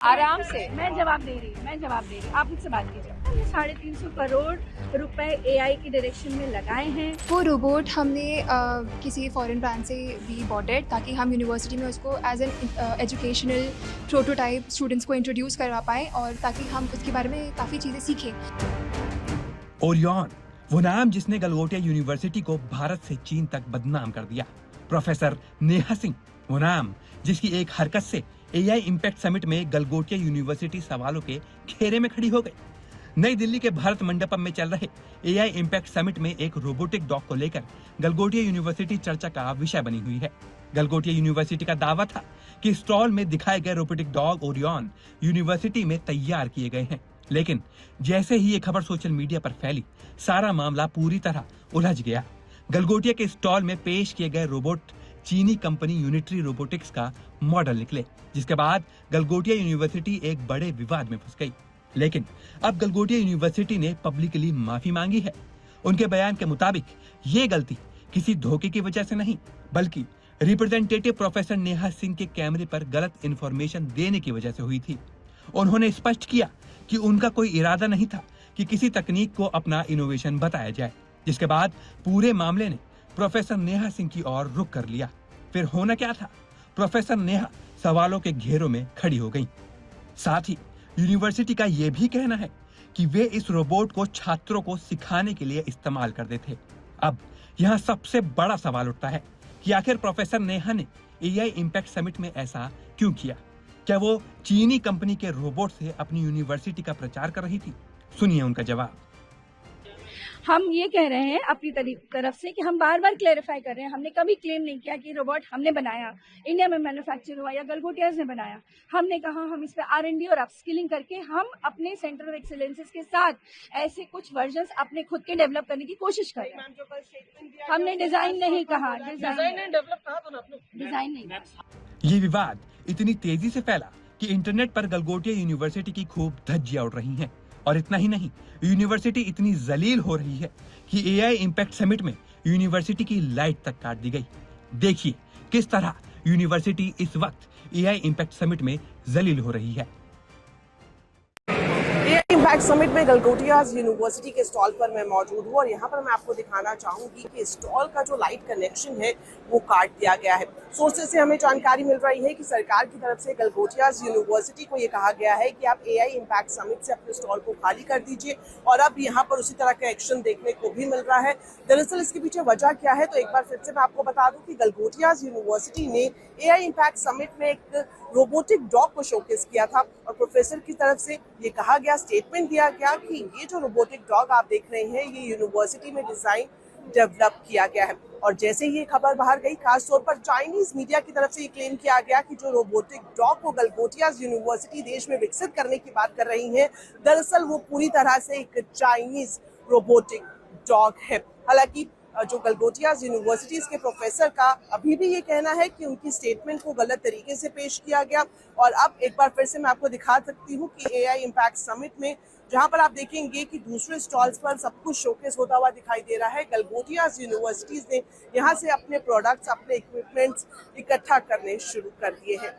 आराम से। मैं जवाब दे रही आप मुझसे बात कीजिए। हमने 350 करोड़ रुपए एआई की डायरेक्शन में लगाए हैं। वो रोबोट हमने किसी फॉरेन ब्रांड से भी बॉट इट ताकि हम यूनिवर्सिटी में उसको as an educational prototype students को इंट्रोड्यूस करवा पाएँ और ताकि हम उसके बारे में काफ़ी चीज़ें सीखें। ओरियन, वो नाम जिसने गलगोटिया यूनिवर्सिटी को भारत से चीन तक बदनाम कर दिया। प्रोफेसर नेहा सिंह, वो नाम जिसकी एक हरकत से एआई इम्पैक्ट समिट में गलगोटिया यूनिवर्सिटी सवालों के घेरे में खड़ी हो गई। नई दिल्ली के भारत मंडपम में चल रहे एआई इम्पैक्ट समिट में एक रोबोटिक डॉग को लेकर गलगोटिया यूनिवर्सिटी चर्चा का विषय बनी हुई है। गलगोटिया यूनिवर्सिटी का दावा था कि स्टॉल में दिखाए गए रोबोटिक डॉग ओरियन यूनिवर्सिटी में तैयार किए गए हैं, लेकिन जैसे ही ये खबर सोशल मीडिया पर फैली, सारा मामला पूरी तरह उलझ गया। गलगोटिया के स्टॉल में पेश किए गए रोबोट चीनी कंपनी यूनिटरी रोबोटिक्स का मॉडल निकले, जिसके बाद गलगोटिया यूनिवर्सिटी एक बड़े विवाद में फंस गई। लेकिन अब गलगोटिया यूनिवर्सिटी ने पब्लिकली माफी मांगी है। उनके बयान के मुताबिक ये गलती किसी धोखे की वजह से नहीं, बल्कि रिप्रेजेंटेटिव प्रोफेसर नेहा सिंह के कैमरे पर गलत इंफॉर्मेशन देने की वजह से हुई थी। उन्होंने स्पष्ट किया कि उनका कोई इरादा नहीं था कि किसी तकनीक को अपना इनोवेशन बताया जाए, जिसके बाद पूरे मामले ने प्रोफेसर नेहा सिंह की ओर रुख कर लिया। फिर होना क्या था? प्रोफेसर नेहा सवालों के घेरों में खड़ी हो गईं। साथ ही यूनिवर्सिटी का यह भी कहना है कि वे इस रोबोट को छात्रों को सिखाने के लिए इस्तेमाल करते थे। अब यहाँ सबसे बड़ा सवाल उठता है कि आखिर प्रोफेसर नेहा ने एआई इम्पैक्ट समिट में ऐसा क्यों किया? क्या वो चीनी कंपनी के रोबोट से अपनी यूनिवर्सिटी का प्रचार कर रही थी? सुनिए उनका जवाब। हम ये कह रहे हैं अपनी तरफ से कि हम बार बार क्लेरिफाई कर रहे हैं। हमने कभी क्लेम नहीं किया कि रोबोट हमने बनाया, इंडिया में मैन्युफैक्चर हुआ या गलगोटियाज ने बनाया। हमने कहा हम इस पे R&D और अपस्किलिंग करके हम अपने सेंटर ऑफ एक्सीलेंसेस के साथ ऐसे कुछ वर्जन्स अपने खुद के डेवलप करने की कोशिश कर रहे हैं। हमने डिजाइन नहीं कहा, डिजाइन नहीं। ये विवाद इतनी तेजी से फैला कि इंटरनेट पर गलगोटिया यूनिवर्सिटी की खूब धज्जियां उड़ रही हैं। और इतना ही नहीं, यूनिवर्सिटी इतनी जलील हो रही है कि एआई इम्पैक्ट समिट में यूनिवर्सिटी की लाइट तक काट दी गई। देखिए किस तरह यूनिवर्सिटी इस वक्त एआई इम्पैक्ट समिट में जलील हो रही है। इम्पैक्ट समिट में गलगोटिया यूनिवर्सिटी के स्टॉल पर मैं मौजूद हूँ और यहाँ पर मैं आपको दिखाना चाहूंगी कि स्टॉल का जो लाइट कनेक्शन है वो काट दिया गया है। सोर्सेज से हमें जानकारी मिल रही है कि सरकार की तरफ से गलगोटिया यूनिवर्सिटी को ये कहा गया है कि आप एआई इम्पैक्ट समिट से अपने स्टॉल को खाली कर दीजिए और अब यहाँ पर उसी तरह का एक्शन देखने को भी मिल रहा है। दरअसल इसके पीछे वजह क्या है, तो एक बार फिर से मैं आपको बता दूं कि गलगोटिया यूनिवर्सिटी ने एआई इम्पैक्ट समिट में एक रोबोटिक डॉग को शोकेस किया था और प्रोफेसर की तरफ से ये कहा गया, स्टेटमेंट दिया गया कि ये जो रोबोटिक डॉग आप देख रहे हैं ये यूनिवर्सिटी में डिजाइन डेवलप किया गया है। और जैसे ही ये खबर बाहर गई, खासतौर पर चाइनीज मीडिया की तरफ से ये क्लेम किया गया कि जो रोबोटिक डॉग को गलगोटिया यूनिवर्सिटी देश में विकसित करने की बात कर रही है, दरअसल वो पूरी तरह से एक चाइनीज रोबोटिक डॉग है। हालांकि जो गलगोटिया यूनिवर्सिटीज के प्रोफेसर का अभी भी ये कहना है कि उनकी स्टेटमेंट को गलत तरीके से पेश किया गया। और अब एक बार फिर से मैं आपको दिखा सकती हूँ कि एआई इम्पैक्ट समिट में जहां पर आप देखेंगे कि दूसरे स्टॉल्स पर सब कुछ शोकेस होता हुआ दिखाई दे रहा है, गलगोटिया यूनिवर्सिटीज ने यहाँ से अपने प्रोडक्ट्स, अपने इक्विपमेंट्स इकट्ठा करने शुरू कर दिए हैं।